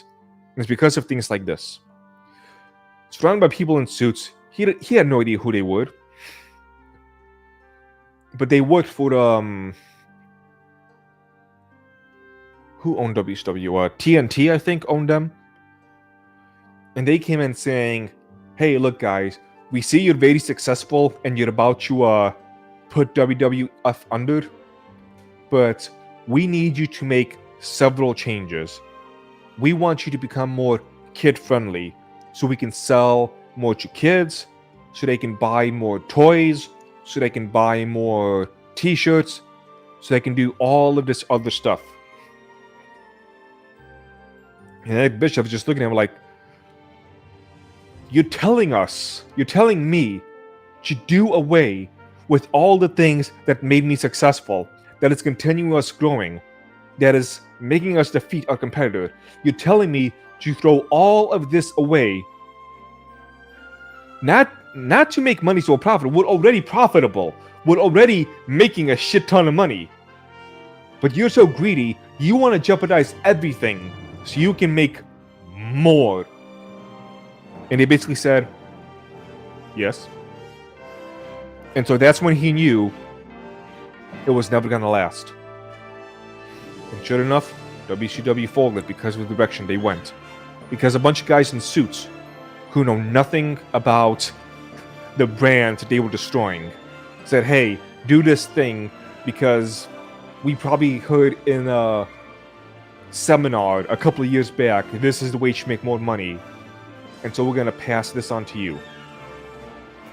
And it's because of things like this. surrounded by people in suits. He had no idea who they were. But they worked for who owned WCW? TNT, I think, owned them. And they came in saying, "Hey, look, guys, we see you're very successful and you're about to put WWF under, but we need you to make several changes. We want you to become more kid-friendly so we can sell more to kids, so they can buy more toys, so they can buy more t-shirts, so they can do all of this other stuff." And Ed Bishop was just looking at him like, you're telling me to do away with all the things that made me successful, that is continuing us growing, that is making us defeat our competitor. You're telling me to throw all of this away, not to make money so profitable. We're already profitable. We're already making a shit ton of money. But you're so greedy, you want to jeopardize everything so you can make more. And they basically said, yes. And so that's when he knew it was never going to last. And sure enough, WCW folded because of the direction they went. Because a bunch of guys in suits who know nothing about the brand they were destroying said, hey, do this thing because we probably heard in a seminar a couple of years back, this is the way to make more money. And so we're going to pass this on to you.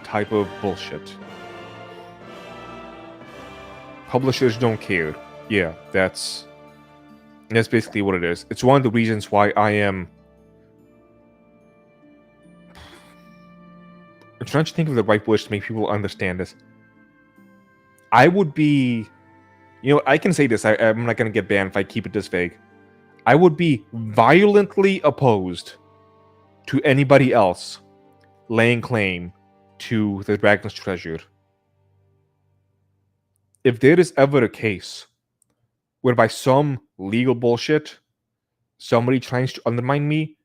Type of bullshit. Publishers don't care. Yeah, that's basically what it is. It's one of the reasons why I'm trying to think of the right words to make people understand this. I would be, I can say this. I'm not going to get banned if I keep it this vague. I would be violently opposed to anybody else laying claim to the Dragon's treasure. If there is ever a case whereby some legal bullshit, somebody tries to undermine me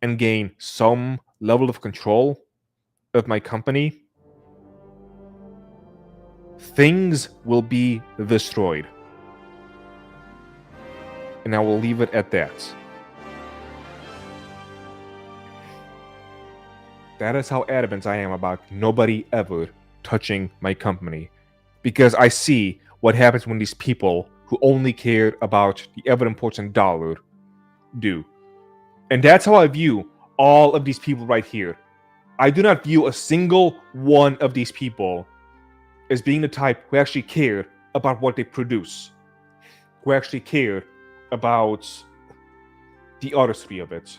and gain some level of control of my company, things will be destroyed. And I will leave it at that. That is how adamant I am about nobody ever touching my company. Because I see what happens when these people who only care about the ever-important dollar do. And that's how I view all of these people right here. I do not view a single one of these people as being the type who actually care about what they produce. Who actually care about the artistry of it.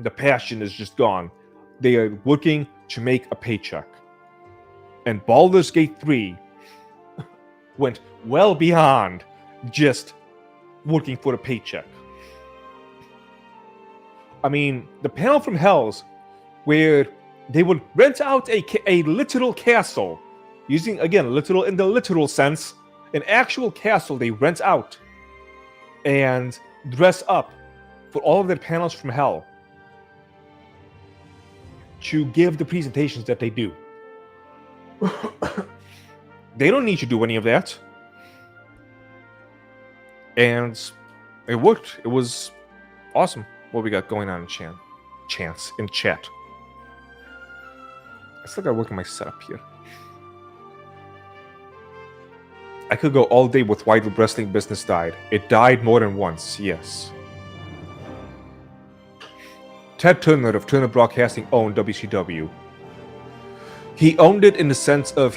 The passion is just gone. They are working to make a paycheck. And Baldur's Gate 3 went well beyond just working for a paycheck. I mean, the panel from Hells, where they would rent out a literal castle, using, again, literal in the literal sense, an actual castle they rent out and dress up for all of their panels from Hell to give the presentations that they do. They don't need to do any of that. And it worked. It was awesome what we got going on in chat. I still gotta work on my setup here. I could go all day with why the wrestling business died. It died more than once, yes. Ted Turner of Turner Broadcasting owned WCW. He owned it in the sense of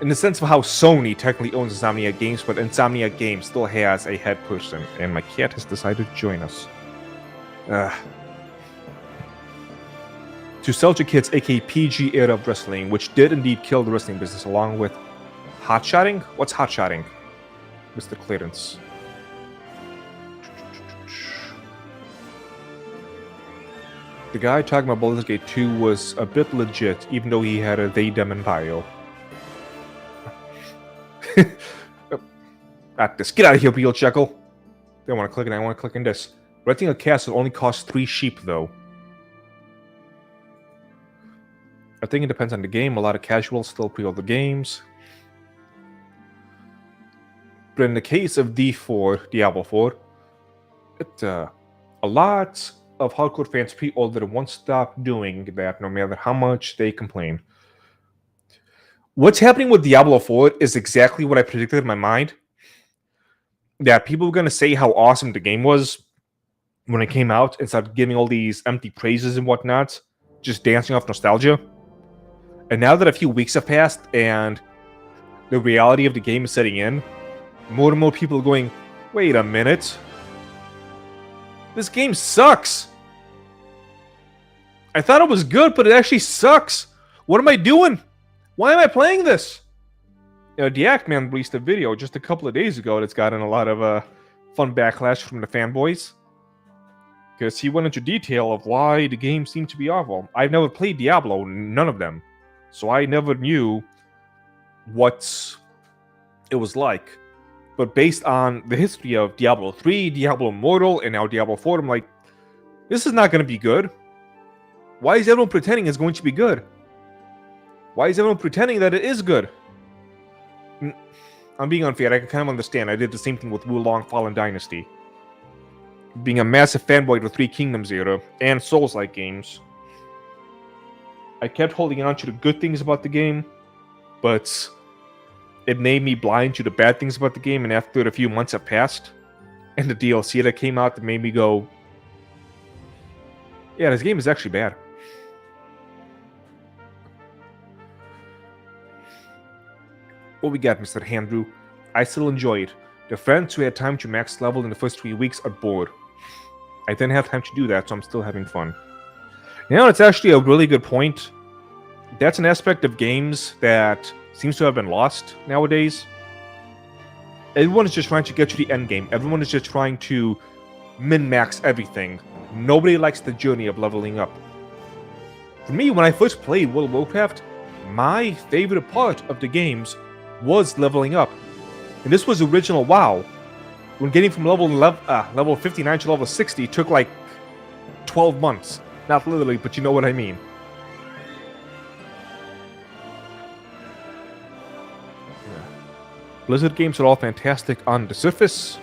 in the sense of how Sony technically owns Insomniac Games, but Insomniac Games still has a head person, and my cat has decided to join us. To sell to kids, aka PG era of wrestling, which did indeed kill the wrestling business, along with hotshotting? What's hotshotting? Mr. Clarence. The guy talking about Baldur's Gate 2 was a bit legit, even though he had a they them in bio. At this. Get out of here, Beal Chuckle. They want to click and I want to click in this. Renting a castle only costs 3 sheep, though. I think it depends on the game. A lot of casuals still pre-order games. But in the case of D4, Diablo 4, a lot of hardcore fans pre-order and won't stop doing that no matter how much they complain. What's happening with Diablo 4 is exactly what I predicted in my mind. That people were going to say how awesome the game was when it came out and started giving all these empty praises and whatnot, just dancing off nostalgia. And now that a few weeks have passed and the reality of the game is setting in, more and more people are going, wait a minute. This game sucks. I thought it was good, but it actually sucks. What am I doing? Why am I playing this? Diacman released a video just a couple of days ago that's gotten a lot of fun backlash from the fanboys. Because he went into detail of why the game seemed to be awful. I've never played Diablo, none of them. So I never knew what it was like. But based on the history of Diablo 3, Diablo Immortal, and now Diablo 4, I'm like, this is not going to be good. Why is everyone pretending it's going to be good? Why is everyone pretending that it is good? I'm being unfair. I can kind of understand. I did the same thing with Wulong Fallen Dynasty. Being a massive fanboy of the Three Kingdoms era and Souls-like games, I kept holding on to the good things about the game, but it made me blind to the bad things about the game, and after a few months have passed, and the DLC that came out that made me go, yeah, this game is actually bad. What we got, Mr. Andrew? I still enjoy it. The friends who had time to max level in the first 3 weeks are bored. I didn't have time to do that, so I'm still having fun. You know, it's actually a really good point. That's an aspect of games that seems to have been lost nowadays. Everyone is just trying to get to the end game. Everyone is just trying to min-max everything. Nobody likes the journey of leveling up. For me, when I first played World of Warcraft, my favorite part of the games was leveling up. And this was original WoW. When getting from level 59 to level 60 took like 12 months. Not literally, but you know what I mean. Blizzard games are all fantastic on the surface.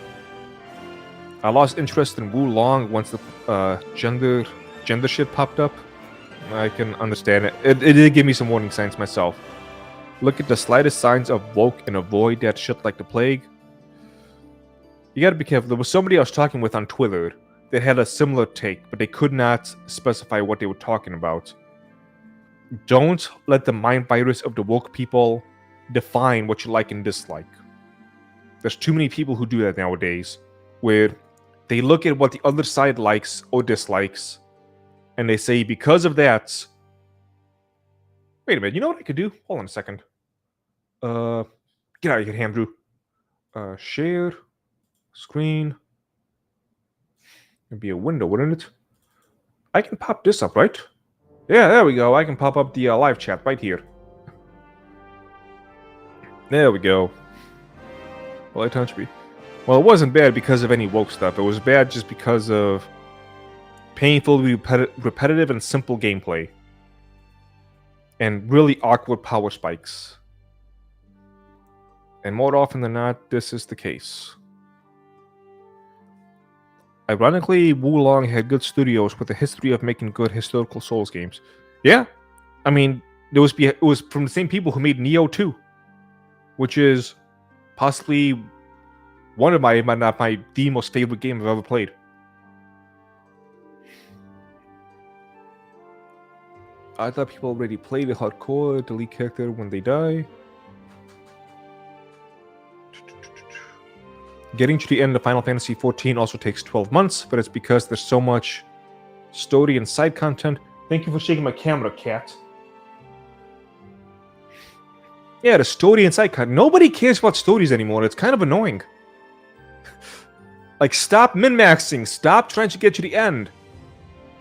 I lost interest in Wulong once the gender shit popped up. I can understand it. It did give me some warning signs myself. Look at the slightest signs of woke and avoid that shit like the plague. You gotta be careful. There was somebody I was talking with on Twitter that had a similar take, but they could not specify what they were talking about. Don't let the mind virus of the woke people define what you like and dislike. There's too many people who do that nowadays, where they look at what the other side likes or dislikes, and they say, because of that... Wait a minute, you know what I could do? Hold on a second. Get out of here, Andrew. Share. Screen. It'd be a window, wouldn't it? I can pop this up, right? Yeah, there we go. I can pop up the live chat right here. There we go. Well, I touched me. Well, it wasn't bad because of any woke stuff. It was bad just because of painfully repetitive and simple gameplay. And really awkward power spikes. And more often than not, this is the case. Ironically, Wulong had good studios with a history of making good historical Souls games. Yeah, I mean, it was from the same people who made Neo 2, which is possibly one of the most favorite game I've ever played. I thought people already played the hardcore delete character when they die. Getting to the end of Final Fantasy XIV also takes 12 months, but it's because there's so much story and side content. Thank you for shaking my camera, cat. Yeah, the story and side content. Nobody cares about stories anymore. It's kind of annoying. Like, stop min-maxing. Stop trying to get to the end.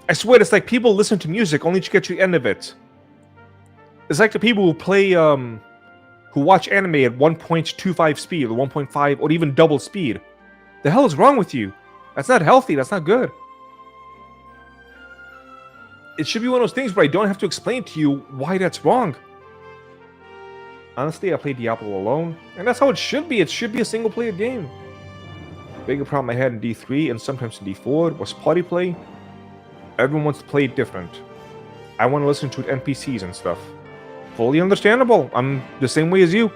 I swear, it's like people listen to music only to get to the end of it. It's like the people who play, who watch anime at 1.25 speed, or 1.5, or even double speed. The hell is wrong with you? That's not healthy. That's not good. It should be one of those things where I don't have to explain to you why that's wrong. Honestly, I play Diablo alone, and that's how it should be. It should be a single-player game. Bigger problem I had in D3 and sometimes in D4 was party play. Everyone wants to play it different. I want to listen to NPCs and stuff. Fully understandable. I'm the same way as you.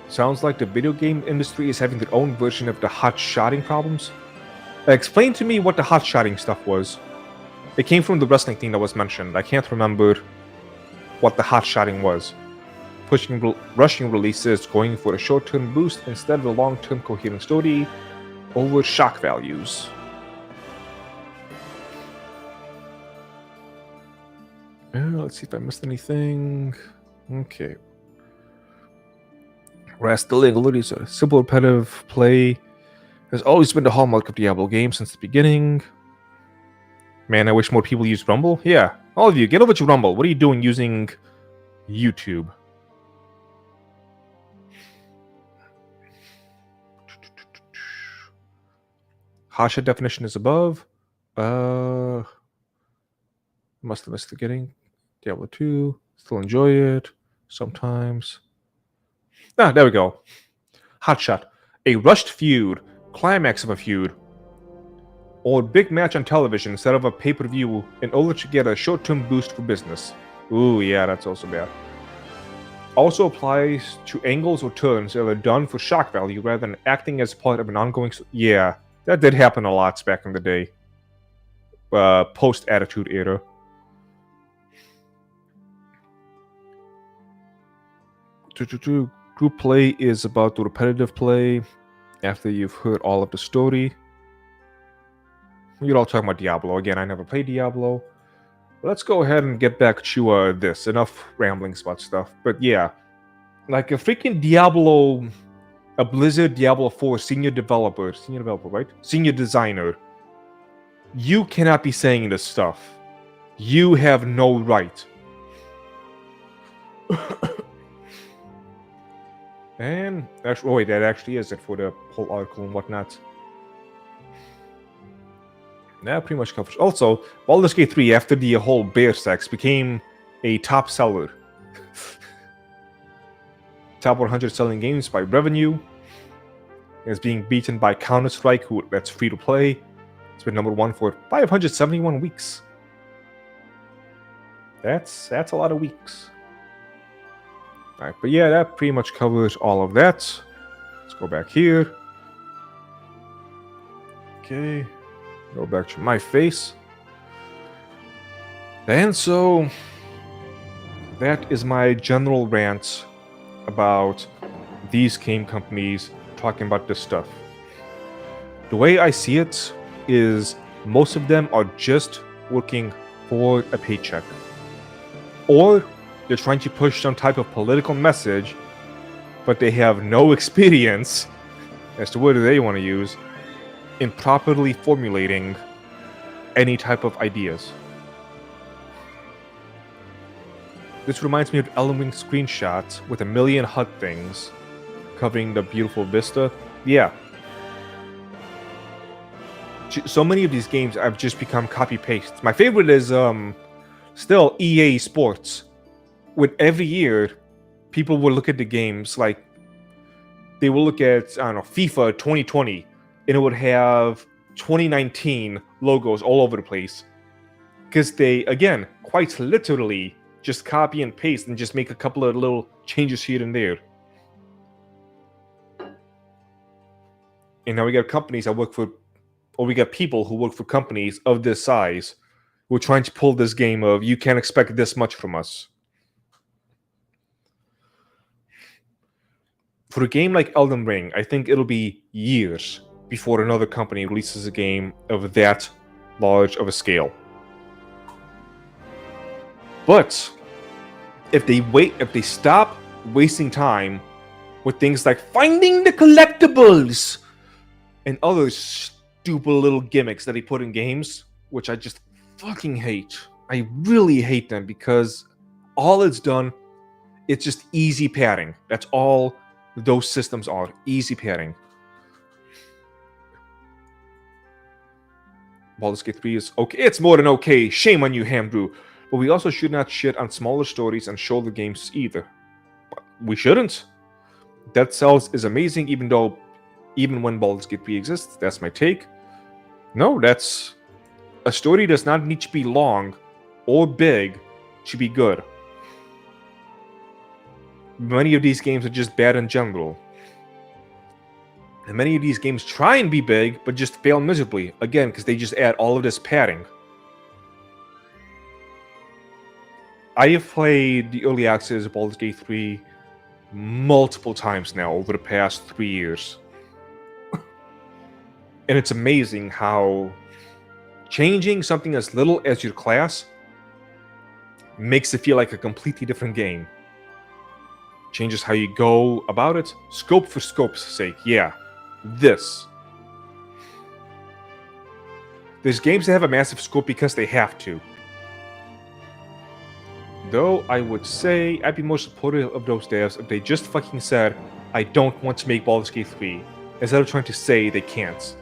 Sounds like the video game industry is having their own version of the hot-shotting problems. Explain to me what the hot-shotting stuff was. It came from the wrestling thing that was mentioned. I can't remember what the hot-shotting was. Rushing releases, going for a short-term boost instead of a long-term coherent story over shock values. Let's see if I missed anything. Okay. Stability, so simple repetitive play has always been the hallmark of Diablo games since the beginning. Man, I wish more people used Rumble. Yeah, all of you, get over to Rumble. What are you doing using YouTube? Hasha definition is above. Must have missed the getting. Diablo 2. Still enjoy it. Sometimes. There we go. Hotshot. A rushed feud. Climax of a feud. Or big match on television instead of a pay-per-view in order to get a short-term boost for business. Ooh, yeah, that's also bad. Also applies to angles or turns that are done for shock value rather than acting as part of an ongoing... Yeah, that did happen a lot back in the day. Post-Attitude Era. Group play is about the repetitive play after you've heard all of the story. You're all talking about Diablo. Again, I never played Diablo. Let's go ahead and get back to this. Enough ramblings about stuff. But yeah, like a freaking Diablo, a Blizzard Diablo 4 senior developer, right? Senior designer. You cannot be saying this stuff. You have no right. And actually, oh wait, that actually is it for the whole article and whatnot. That pretty much covers. Also, Baldur's Gate 3, after the whole bear sex, became a top seller. Top 100 selling games by revenue. It's being beaten by Counter-Strike, that's free to play. It's been number 1 for 571 weeks. That's a lot of weeks. Alright, but yeah, that pretty much covers all of that. Let's go back here. Okay. Go back to my face. And so, that is my general rant about these game companies talking about this stuff. The way I see it is most of them are just working for a paycheck. Or they're trying to push some type of political message, but they have no experience, as to what they want to use, in properly formulating any type of ideas. This reminds me of Elden Ring screenshots with a million HUD things covering the beautiful vista. Yeah. So many of these games have just become copy-paste. My favorite is still EA Sports. With every year, people will look at the games like they will look at, I don't know, FIFA 2020, and it would have 2019 logos all over the place. Because they, again, quite literally just copy and paste and just make a couple of little changes here and there. And now we got companies that work for, or we got people who work for companies of this size who are trying to pull this game of, you can't expect this much from us. For a game like Elden Ring, I think it'll be years before another company releases a game of that large of a scale. But if they stop wasting time with things like finding the collectibles and other stupid little gimmicks that they put in games, which I just fucking hate. I really hate them because all it's done It's just easy padding. That's all those systems are. Easy padding. Baldur's Gate 3 is okay. It's more than okay. Shame on you, Hamdrew. But we also should not shit on smaller stories and shoulder games either. We shouldn't. Dead Cells is amazing, even when Baldur's Gate 3 exists. That's my take. No, that's a story does not need to be long or big to be good. Many of these games are just bad in general. And many of these games try and be big, but just fail miserably. Again, because they just add all of this padding. I have played the early access of Baldur's Gate 3 multiple times now over the past 3 years. And it's amazing how changing something as little as your class makes it feel like a completely different game. Changes how you go about it. Scope for scope's sake, yeah. This. There's games that have a massive scope because they have to. Though I would say I'd be more supportive of those devs if they just fucking said, I don't want to make Baldur's Gate 3, instead of trying to say they can't.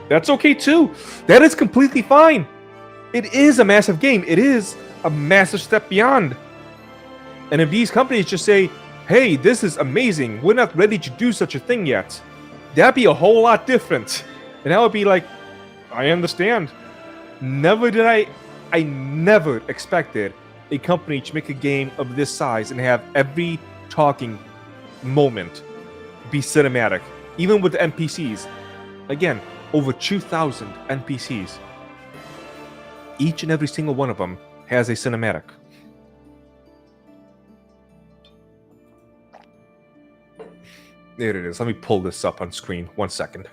That's okay too. That is completely fine. It is a massive game. It is a massive step beyond. And if these companies just say, hey, this is amazing, we're not ready to do such a thing yet, that'd be a whole lot different. And I would be like, I understand. I never expected a company to make a game of this size and have every talking moment be cinematic, even with the NPCs. Again, over 2,000 NPCs. Each and every single one of them has a cinematic. There it is. Let me pull this up on screen. 1 second.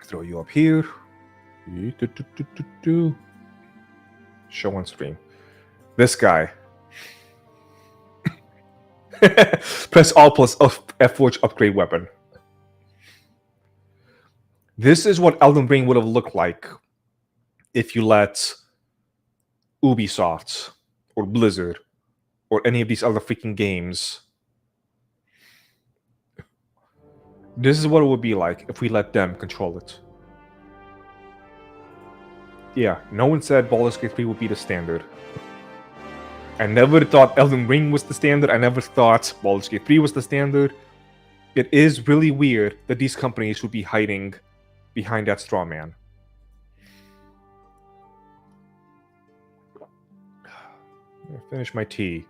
Throw you up here. Show on screen. This guy. Press Alt plus F4 to upgrade weapon. This is what Elden Ring would have looked like if you let Ubisoft or Blizzard or any of these other freaking games. This is what it would be like if we let them control it. Yeah, no one said Baldur's Gate 3 would be the standard. I never thought Elden Ring was the standard. I never thought Baldur's Gate 3 was the standard. It is really weird that these companies would be hiding behind that straw man. Finish my tea.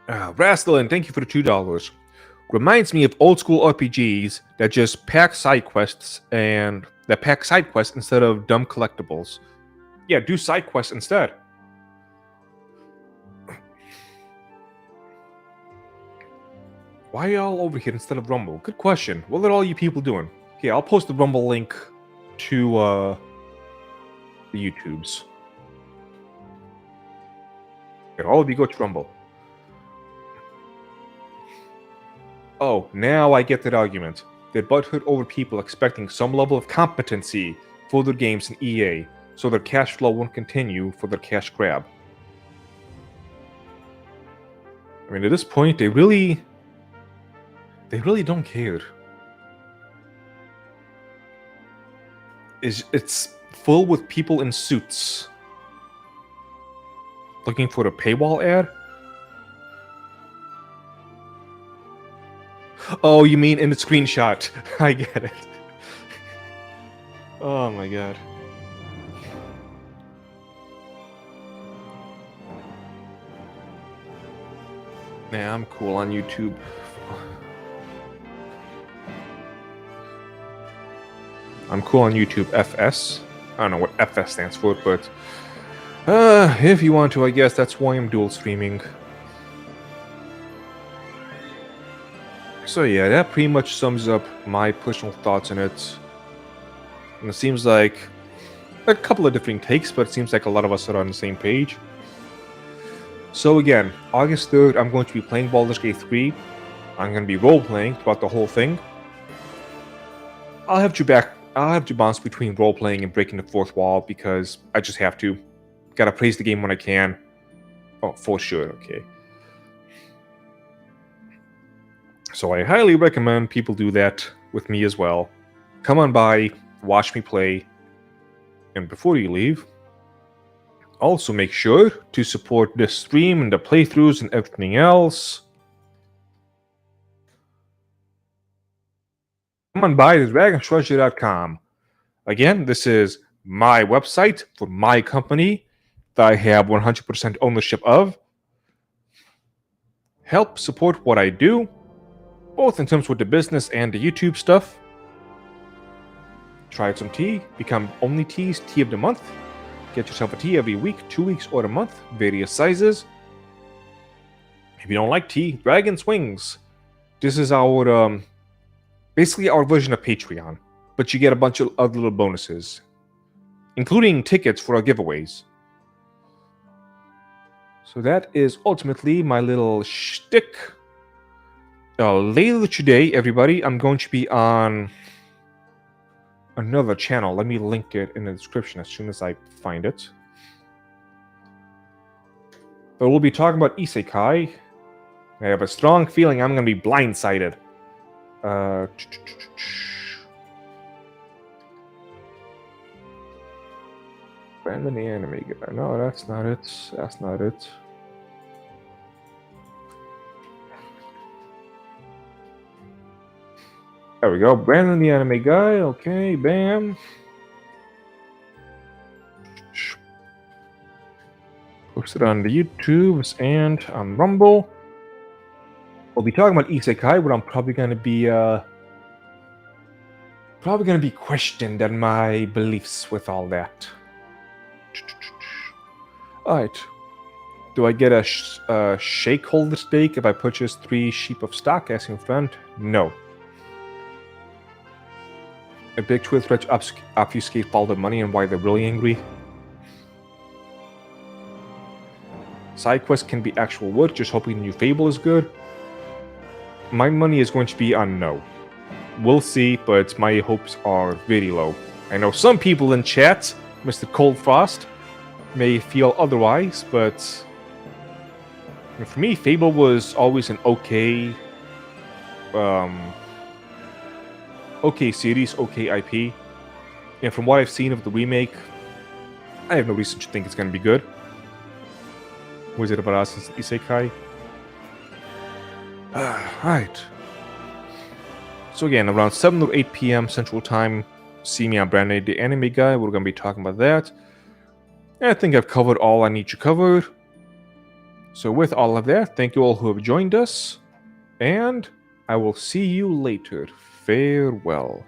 Rastelin, thank you for the $2. Reminds me of old school RPGs that just pack side quests instead of dumb collectibles. Yeah, do side quests instead. Why are y'all over here instead of Rumble? Good question. What are all you people doing? Okay, I'll post the Rumble link to the YouTubes. Okay, all of you go to Rumble. Oh, now I get that argument. They're butthurt over people expecting some level of competency for their games in EA, so their cash flow won't continue for their cash grab. I mean, at this point, they really don't care. It's full with people in suits looking for a paywall ad. Oh, you mean in the screenshot? I get it. Oh my god. Nah, I'm cool on YouTube. I'm cool on YouTube. FS. I don't know what FS stands for, but if you want to, I guess that's why I'm dual streaming. So yeah, that pretty much sums up my personal thoughts on it. And it seems like a couple of different takes, but it seems like a lot of us are on the same page. So again, August 3rd, I'm going to be playing Baldur's Gate 3. I'm going to be role-playing throughout the whole thing. I'll have you back I'll have to bounce between role playing and breaking the fourth wall because I just have to. Gotta praise the game when I can. Oh, for sure, okay. So I highly recommend people do that with me as well. Come on by, watch me play, and before you leave, also make sure to support this stream and the playthroughs and everything else. Come on by to dragonsreasure.com. Again, this is my website for my company that I have 100% ownership of. Help support what I do, both in terms with the business and the YouTube stuff. Try some tea, become Only Tea's Tea of the Month. Get yourself a tea every week, 2 weeks, or a month, various sizes. If you don't like tea, Dragon Swings. This is our, basically our version of Patreon, but you get a bunch of other little bonuses, including tickets for our giveaways. So that is ultimately my little shtick. Later today, everybody, I'm going to be on another channel. Let me link it in the description as soon as I find it. But we'll be talking about Isekai. I have a strong feeling I'm going to be blindsided. Brandon the anime guy. No, that's not it. That's not it. There we go. Brandon the anime guy. Okay, bam. Posted on the YouTubes and on Rumble. We'll be talking about Isekai, but I'm probably going to be questioned on my beliefs with all that. Alright. Do I get a shakeholder stake if I purchase 3 sheep of stock? Asking friend. No. A big Twitter thread obfuscate all the money and why they're really angry. Side quests can be actual work, just hoping the new Fable is good. My money is going to be on no. We'll see, but my hopes are very low. I know some people in chat, Mr. Cold Frost, may feel otherwise, but for me, Fable was always an okay series, okay IP. And from what I've seen of the remake, I have no reason to think it's going to be good. Was it about us Isekai? Right. So again, around 7 or 8 p.m. Central Time, see me on Brandon the Anime Guy. We're going to be talking about that. And I think I've covered all I need to cover. So with all of that, thank you all who have joined us. And I will see you later. Farewell.